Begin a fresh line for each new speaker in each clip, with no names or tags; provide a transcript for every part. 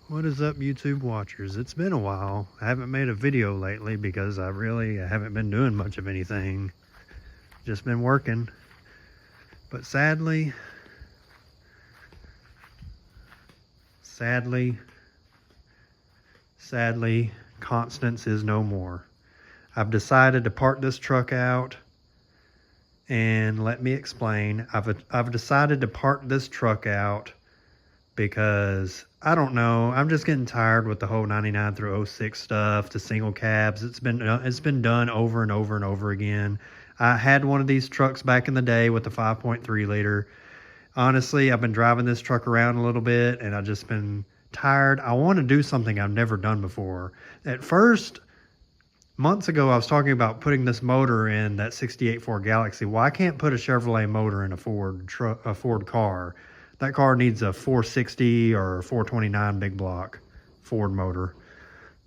What is up, YouTube watchers? It's been a while. I haven't made a video lately because I haven't been doing much of anything. Just been working. But sadly, Constance is no more. I've decided to park this truck out, and let me explain. I've decided to park this truck out because I don't know, I'm just getting tired with the whole 99 through 06 stuff, the single cabs. It's been done over and over and over again. I had one of these trucks back in the day with the 5.3 liter. Honestly, I've been driving this truck around a little bit and I've just been tired. I want to do something I've never done before. At first, months ago, I was talking about putting this motor in that 68 Ford Galaxy. Well, I can't put a Chevrolet motor in a Ford car. That car needs a 460 or 429 big block Ford motor.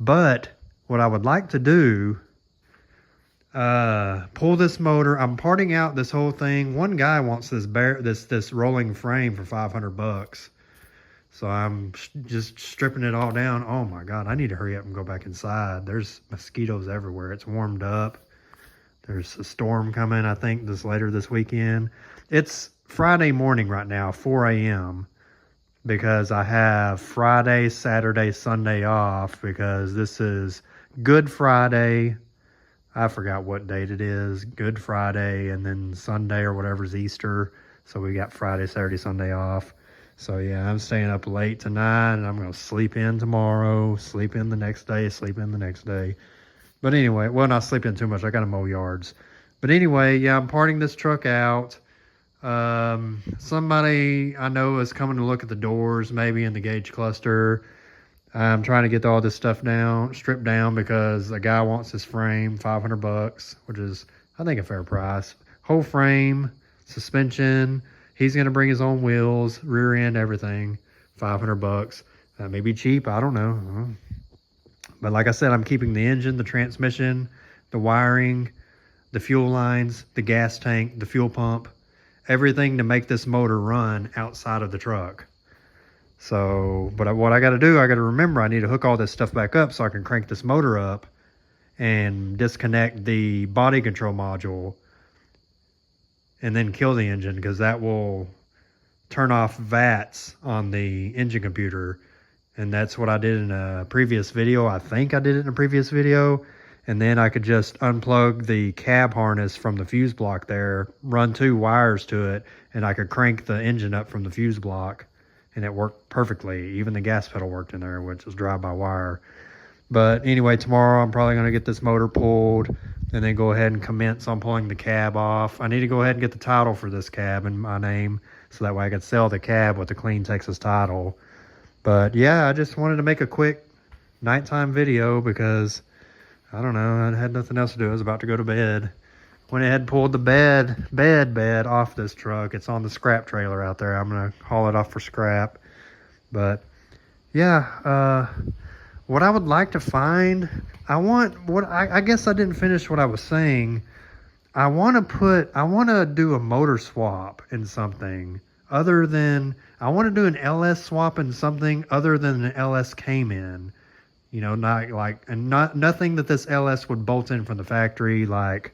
But what I would like to do, pull this motor. I'm parting out this whole thing. One guy wants this rolling frame for $500. So I'm just stripping it all down. Oh my God, I need to hurry up and go back inside. There's mosquitoes everywhere. It's warmed up. There's a storm coming, I think, later this weekend. It's Friday morning right now, 4 a.m. because I have Friday, Saturday, Sunday off because this is Good Friday. I forgot what date it is. Good Friday, and then Sunday or whatever's Easter. So we got Friday, Saturday, Sunday off. So yeah, I'm staying up late tonight, and I'm going to sleep in tomorrow, sleep in the next day, sleep in the next day. But anyway, well, not sleep in too much. I got to mow yards. But anyway, yeah, I'm parting this truck out. Somebody I know is coming to look at the doors, maybe in the gauge cluster. I'm trying to get all this stuff stripped down because a guy wants his frame, $500, which is, I think, a fair price. Whole frame, suspension. He's going to bring his own wheels, rear end, everything. $500. That may be cheap. I don't know. But like I said, I'm keeping the engine, the transmission, the wiring, the fuel lines, the gas tank, the fuel pump, everything to make this motor run outside of the truck. So, but what I got to do, I got to remember I need to hook all this stuff back up so I can crank this motor up and disconnect the body control module and then kill the engine, because that will turn off VATs on the engine computer. And that's what I did in a previous video. I think I did it in a previous video. And then I could just unplug the cab harness from the fuse block there, run 2 wires to it, and I could crank the engine up from the fuse block. And it worked perfectly. Even the gas pedal worked in there, which is drive-by-wire. But anyway, tomorrow I'm probably going to get this motor pulled and then go ahead and commence on pulling the cab off. I need to go ahead and get the title for this cab in my name so that way I can sell the cab with the clean Texas title. But yeah, I just wanted to make a quick nighttime video because, I don't know, I had nothing else to do. I was about to go to bed. Went ahead and pulled the bed off this truck. It's on the scrap trailer out there. I'm going to haul it off for scrap. But yeah, what I would like to find, I guess I didn't finish what I was saying. I want to do a motor swap in something other than, I want to do an LS swap in something other than an LS came in. You know, nothing that this LS would bolt in from the factory, like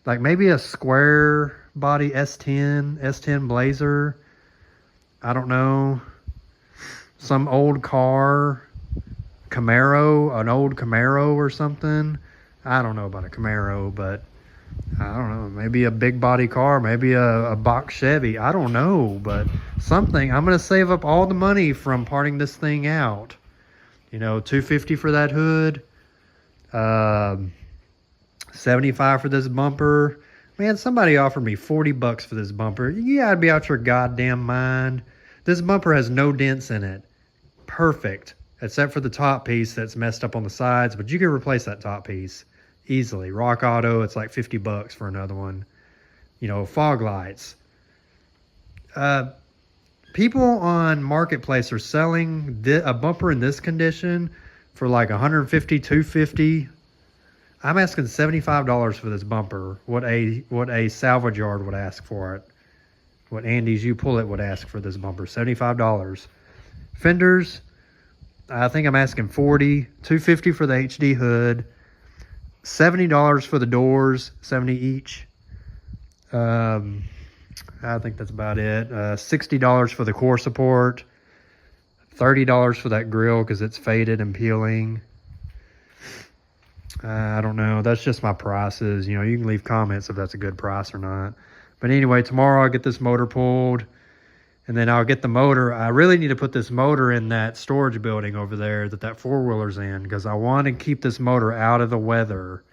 maybe a square body S10 Blazer. I don't know. Some old car, Camaro, an old Camaro or something. I don't know about a Camaro, but I don't know. Maybe a big body car, maybe a box Chevy. I don't know, but something. I'm going to save up all the money from parting this thing out. You know, $250 for that hood. $75 for this bumper. Man, somebody offered me $40 for this bumper. You gotta be out your goddamn mind. This bumper has no dents in it. Perfect. Except for the top piece that's messed up on the sides, but you can replace that top piece easily. Rock Auto, it's like $50 for another one. You know, fog lights. People on Marketplace are selling a bumper in this condition for like $150, $250. I'm asking $75 for this bumper. What a salvage yard would ask for it. What Andy's You Pull It would ask for this bumper. $75. Fenders, I think I'm asking $250 for the HD hood, $70 for the doors, 70 each. I think that's about it. $60 for the core support, $30 for that grill because it's faded and peeling. I don't know. That's just my prices. You know, you can leave comments if that's a good price or not. But anyway, tomorrow I'll get this motor pulled, and then I'll get the motor. I really need to put this motor in that storage building over there that four-wheeler's in, because I want to keep this motor out of the weather.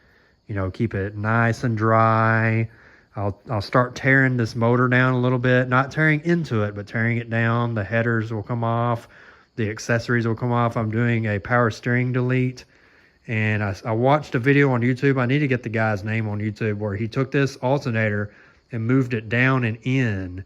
You know, keep it nice and dry. I'll start tearing this motor down a little bit, not tearing into it, but tearing it down. The headers will come off. The accessories will come off. I'm doing a power steering delete. And I watched a video on YouTube. I need to get the guy's name on YouTube where he took this alternator and moved it down and in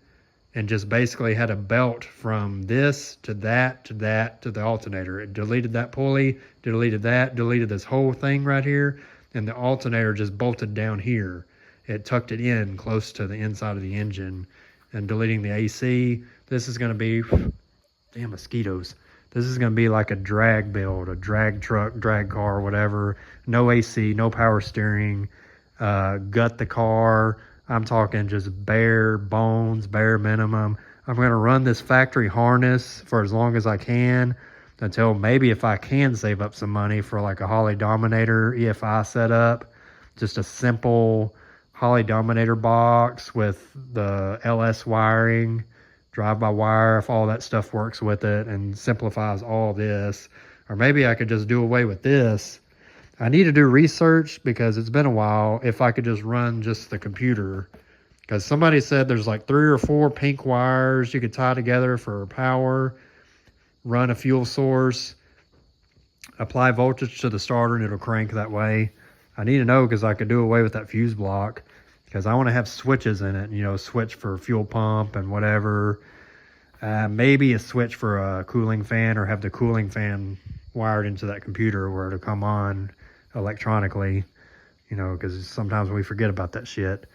and just basically had a belt from this to that to that to the alternator. It deleted that pulley, deleted that, deleted this whole thing right here, and the alternator just bolted down here. It tucked it in close to the inside of the engine and deleting the AC. This is going to be, damn mosquitoes. This is going to be like a drag build, a drag truck, drag car, whatever. No AC, no power steering, gut the car. I'm talking just bare bones, bare minimum. I'm going to run this factory harness for as long as I can until maybe if I can save up some money for like a Holley Dominator EFI setup. Just a simple Holley Dominator box with the LS wiring. Drive-by-wire, if all that stuff works with it and simplifies all this. Or maybe I could just do away with this. I need to do research because it's been a while if I could just run just the computer. Because somebody said there's like 3 or 4 pink wires you could tie together for power, run a fuel source, apply voltage to the starter and it'll crank that way. I need to know because I could do away with that fuse block. Because I want to have switches in it, you know, switch for fuel pump and whatever. Maybe a switch for a cooling fan or have the cooling fan wired into that computer where it'll come on electronically, you know, because sometimes we forget about that shit.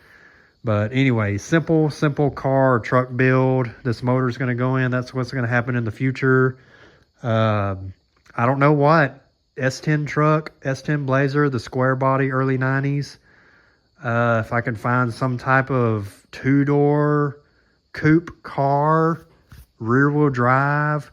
But anyway, simple car or truck build. This motor is going to go in. That's what's going to happen in the future. I don't know what. S10 truck, S10 Blazer, the square body, early 90s. If I can find some type of 2-door coupe car, rear-wheel drive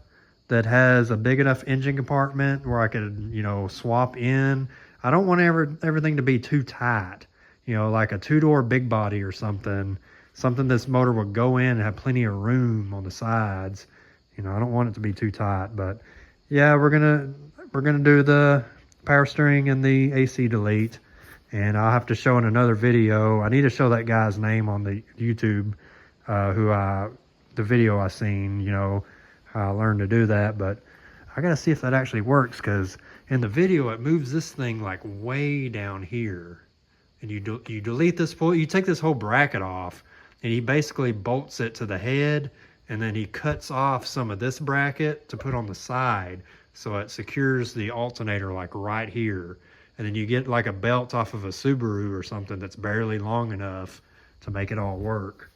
that has a big enough engine compartment where I could, you know, swap in. I don't want everything to be too tight. You know, like a 2-door big body or something. Something this motor would go in and have plenty of room on the sides. You know, I don't want it to be too tight. But yeah, we're gonna do the power steering and the AC delete. And I'll have to show in another video. I need to show that guy's name on the YouTube, the video I seen, you know, how I learned to do that. But I got to see if that actually works because in the video, it moves this thing like way down here. And you delete this, you take this whole bracket off and he basically bolts it to the head. And then he cuts off some of this bracket to put on the side. So it secures the alternator like right here. And then you get like a belt off of a Subaru or something that's barely long enough to make it all work.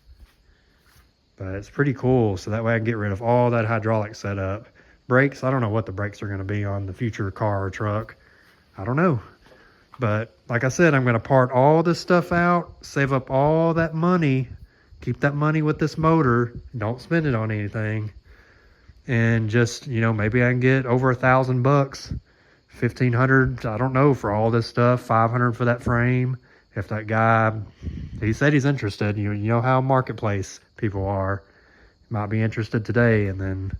But it's pretty cool. So that way I can get rid of all that hydraulic setup. Brakes, I don't know what the brakes are going to be on the future car or truck. I don't know. But like I said, I'm going to part all this stuff out, save up all that money, keep that money with this motor, don't spend it on anything. And just, you know, maybe I can get over $1,000. $1,500, I don't know, for all this stuff. $500 for that frame. If that guy, he said he's interested. You know how marketplace people are. Might be interested today, and then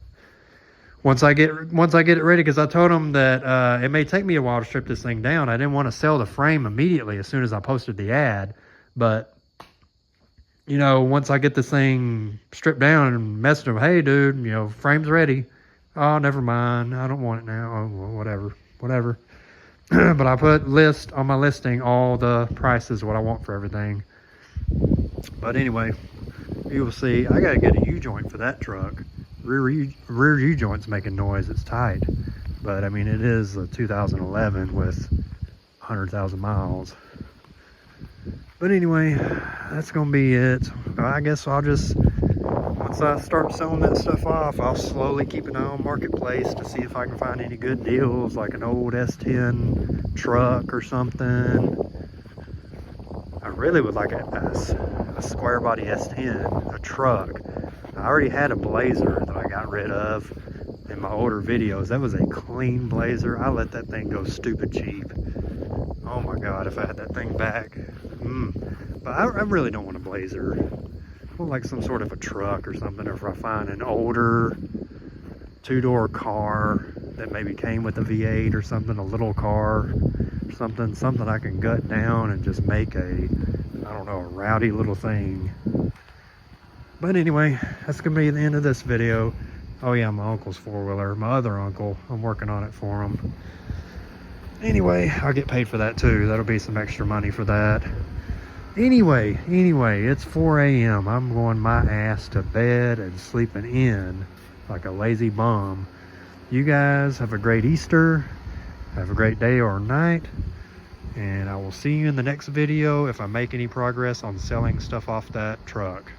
once I get it ready, because I told him that it may take me a while to strip this thing down. I didn't want to sell the frame immediately as soon as I posted the ad, but you know, once I get this thing stripped down and messaged him, hey dude, you know, frame's ready. Oh, never mind. I don't want it now. Oh, well, whatever. But I put on my listing all the prices, what I want for everything. But anyway, you will see. I gotta get a U-joint for that truck. Rear U-joint's making noise. It's tight, but I mean it is a 2011 with 100,000 miles. But anyway, that's gonna be it. I guess I'll just, once I start selling that stuff off, I'll slowly keep an eye on Marketplace to see if I can find any good deals, like an old S10 truck or something. I really would like a square body S10, a truck. I already had a Blazer that I got rid of in my older videos. That was a clean Blazer. I let that thing go stupid cheap. Oh my God, if I had that thing back. But I really don't want a Blazer. I want like some sort of a truck or something, or if I find an older two-door car that maybe came with a V8 or something, a little car, something I can gut down and just make a, I don't know, a rowdy little thing. But anyway, that's gonna be the end of this video. Oh yeah, my uncle's four-wheeler, my other uncle, I'm working on it for him. Anyway, I'll get paid for that too. That'll be some extra money for that. Anyway, it's 4 a.m. I'm going my ass to bed and sleeping in like a lazy bum. You guys have a great Easter. Have a great day or night. And I will see you in the next video if I make any progress on selling stuff off that truck.